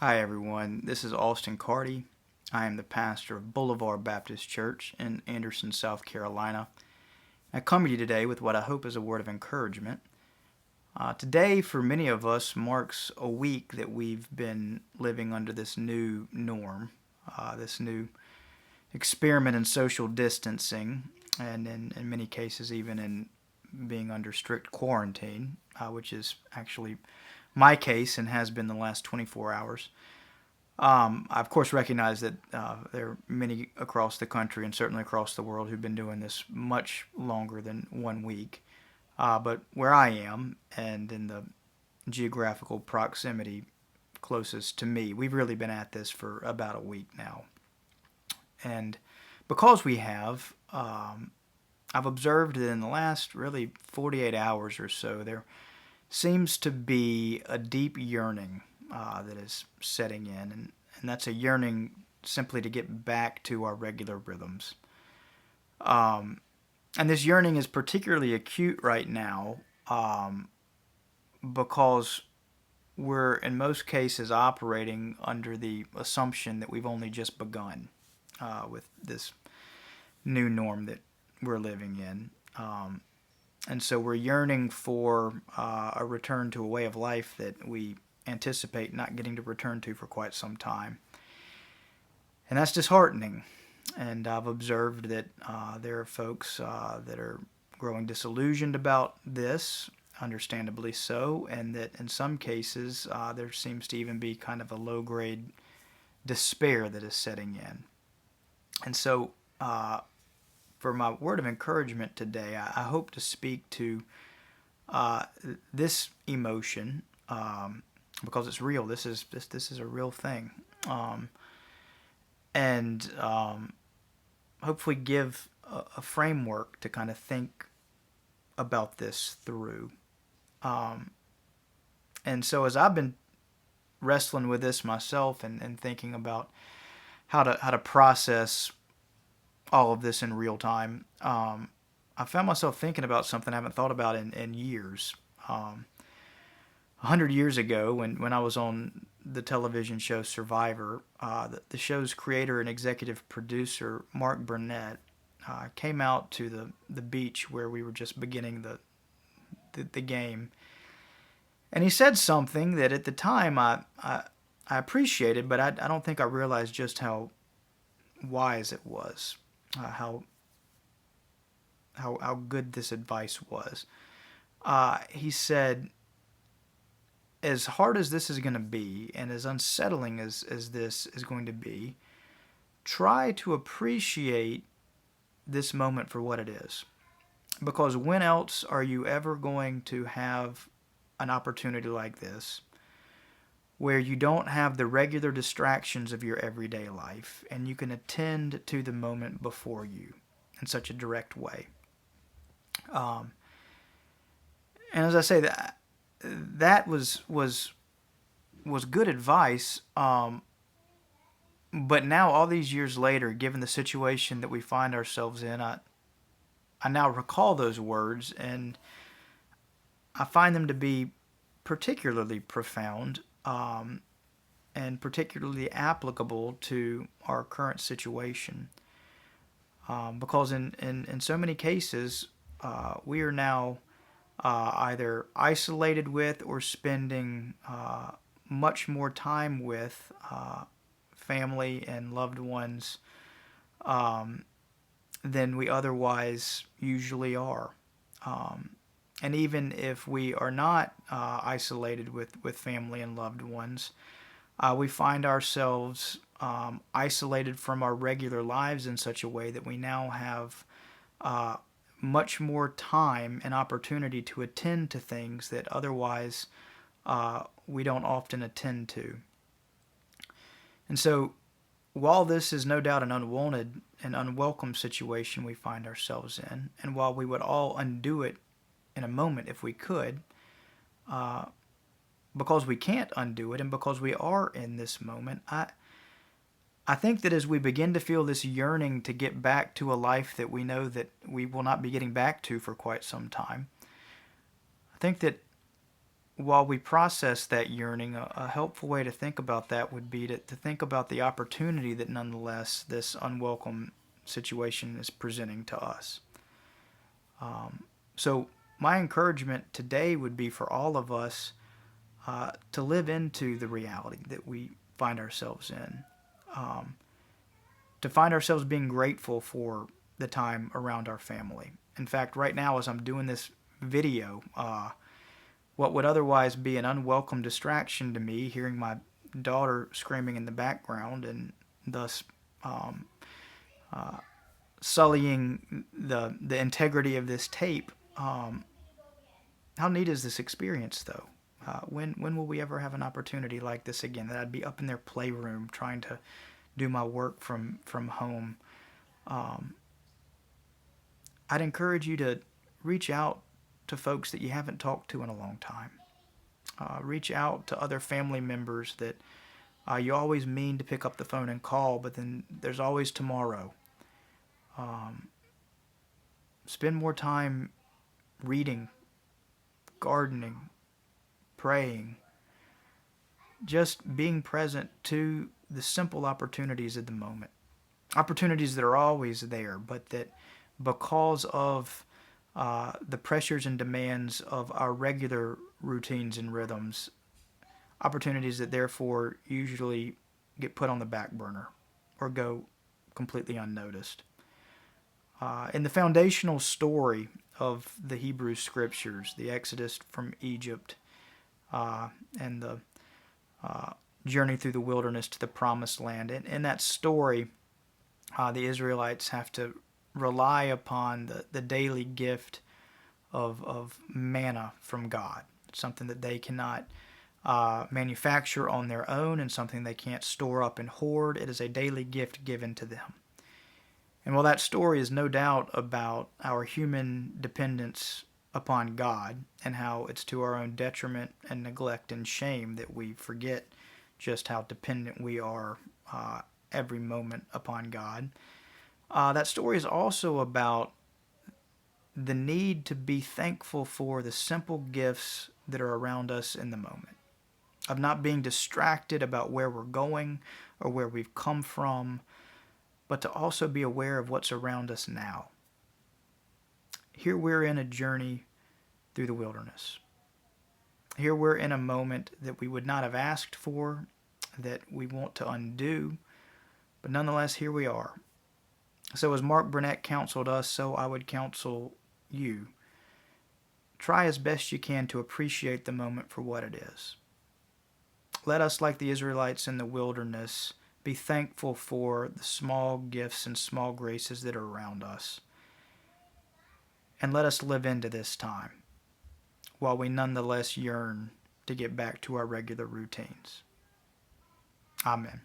Hi, everyone. This is Austin Carty. I am the pastor of Boulevard Baptist Church in Anderson, South Carolina. I come to you today with what I hope is a word of encouragement. Today, for many of us, marks a week that we've been living under this new norm, this new experiment in social distancing, and in many cases, even in being under strict quarantine, which is actually my case and has been the last 24 hours. I, of course, recognize that there are many across the country and certainly across the world who've been doing this much longer than 1 week. But where I am and in the geographical proximity closest to me, we've really been at this for about a week now. And because we have, I've observed that in the last really 48 hours or so, there seems to be a deep yearning that is setting in, and that's a yearning simply to get back to our regular rhythms. Um, and this yearning is particularly acute right now because we're in most cases operating under the assumption that we've only just begun with this new norm that we're living in. And so we're yearning for a return to a way of life that we anticipate not getting to return to for quite some time. And that's disheartening. And I've observed that there are folks that are growing disillusioned about this, understandably so, and that in some cases there seems to even be kind of a low grade despair that is setting in. And so, for my word of encouragement today, I hope to speak to uh, this emotion because it's real. This is a real thing, um, and hopefully give a framework to kind of think about this through. Um, and so, as I've been wrestling with this myself and thinking about how to process all of this in real time, I found myself thinking about something I haven't thought about in years. 100 years ago, when I was on the television show Survivor, the show's creator and executive producer, Mark Burnett, came out to the beach where we were just beginning the game. And he said something that at the time I appreciated, but I don't think I realized just how wise it was, how good this advice was. He said, as hard as this is going to be and as unsettling as this is going to be, try to appreciate this moment for what it is. Because when else are you ever going to have an opportunity like this where you don't have the regular distractions of your everyday life and you can attend to the moment before you in such a direct way? Um, and as I say, that was good advice. But now, all these years later, given the situation that we find ourselves in, I now recall those words, and I find them to be particularly profound and particularly applicable to our current situation. Because in so many cases, we are now either isolated with or spending much more time with family and loved ones um, than we otherwise usually are. Um, and even if we are not isolated with family and loved ones, we find ourselves isolated from our regular lives in such a way that we now have uh, much more time and opportunity to attend to things that otherwise we don't often attend to. And so, while this is no doubt an unwanted and unwelcome situation we find ourselves in, and while we would all undo it in a moment if we could, uh, because we can't undo it and because we are in this moment, I think that as we begin to feel this yearning to get back to a life that we know that we will not be getting back to for quite some time, I think that while we process that yearning, a helpful way to think about that would be to think about the opportunity that nonetheless this unwelcome situation is presenting to us. So, my encouragement today would be for all of us to live into the reality that we find ourselves in, um, to find ourselves being grateful for the time around our family. In fact, right now, as I'm doing this video, what would otherwise be an unwelcome distraction to me, hearing my daughter screaming in the background and thus um, sullying the integrity of this tape. How neat is this experience, though? When will we ever have an opportunity like this again? That I'd be up in their playroom trying to do my work from home. Um, I'd encourage you to reach out to folks that you haven't talked to in a long time. Reach out to other family members that you always mean to pick up the phone and call, but then there's always tomorrow. Um, Spend more time reading, gardening, praying, just being present to the simple opportunities of the moment. Opportunities that are always there, but that because of the pressures and demands of our regular routines and rhythms, opportunities that therefore usually get put on the back burner or go completely unnoticed. In the foundational story of the Hebrew scriptures, the Exodus from Egypt, and the journey through the wilderness to the promised land, in that story, the Israelites have to rely upon the daily gift of manna from God, something that they cannot manufacture on their own and something they can't store up and hoard. It is a daily gift given to them. And while that story is no doubt about our human dependence upon God and how it's to our own detriment and neglect and shame that we forget just how dependent we are every moment upon God, that story is also about the need to be thankful for the simple gifts that are around us in the moment, of not being distracted about where we're going or where we've come from, but to also be aware of what's around us now. Here we're in a journey through the wilderness. Here we're in a moment that we would not have asked for, that we want to undo, but nonetheless, here we are. So, as Mark Burnett counseled us, so I would counsel you. Try as best you can to appreciate the moment for what it is. Let us, like the Israelites in the wilderness, be thankful for the small gifts and small graces that are around us. And let us live into this time while we nonetheless yearn to get back to our regular routines. Amen.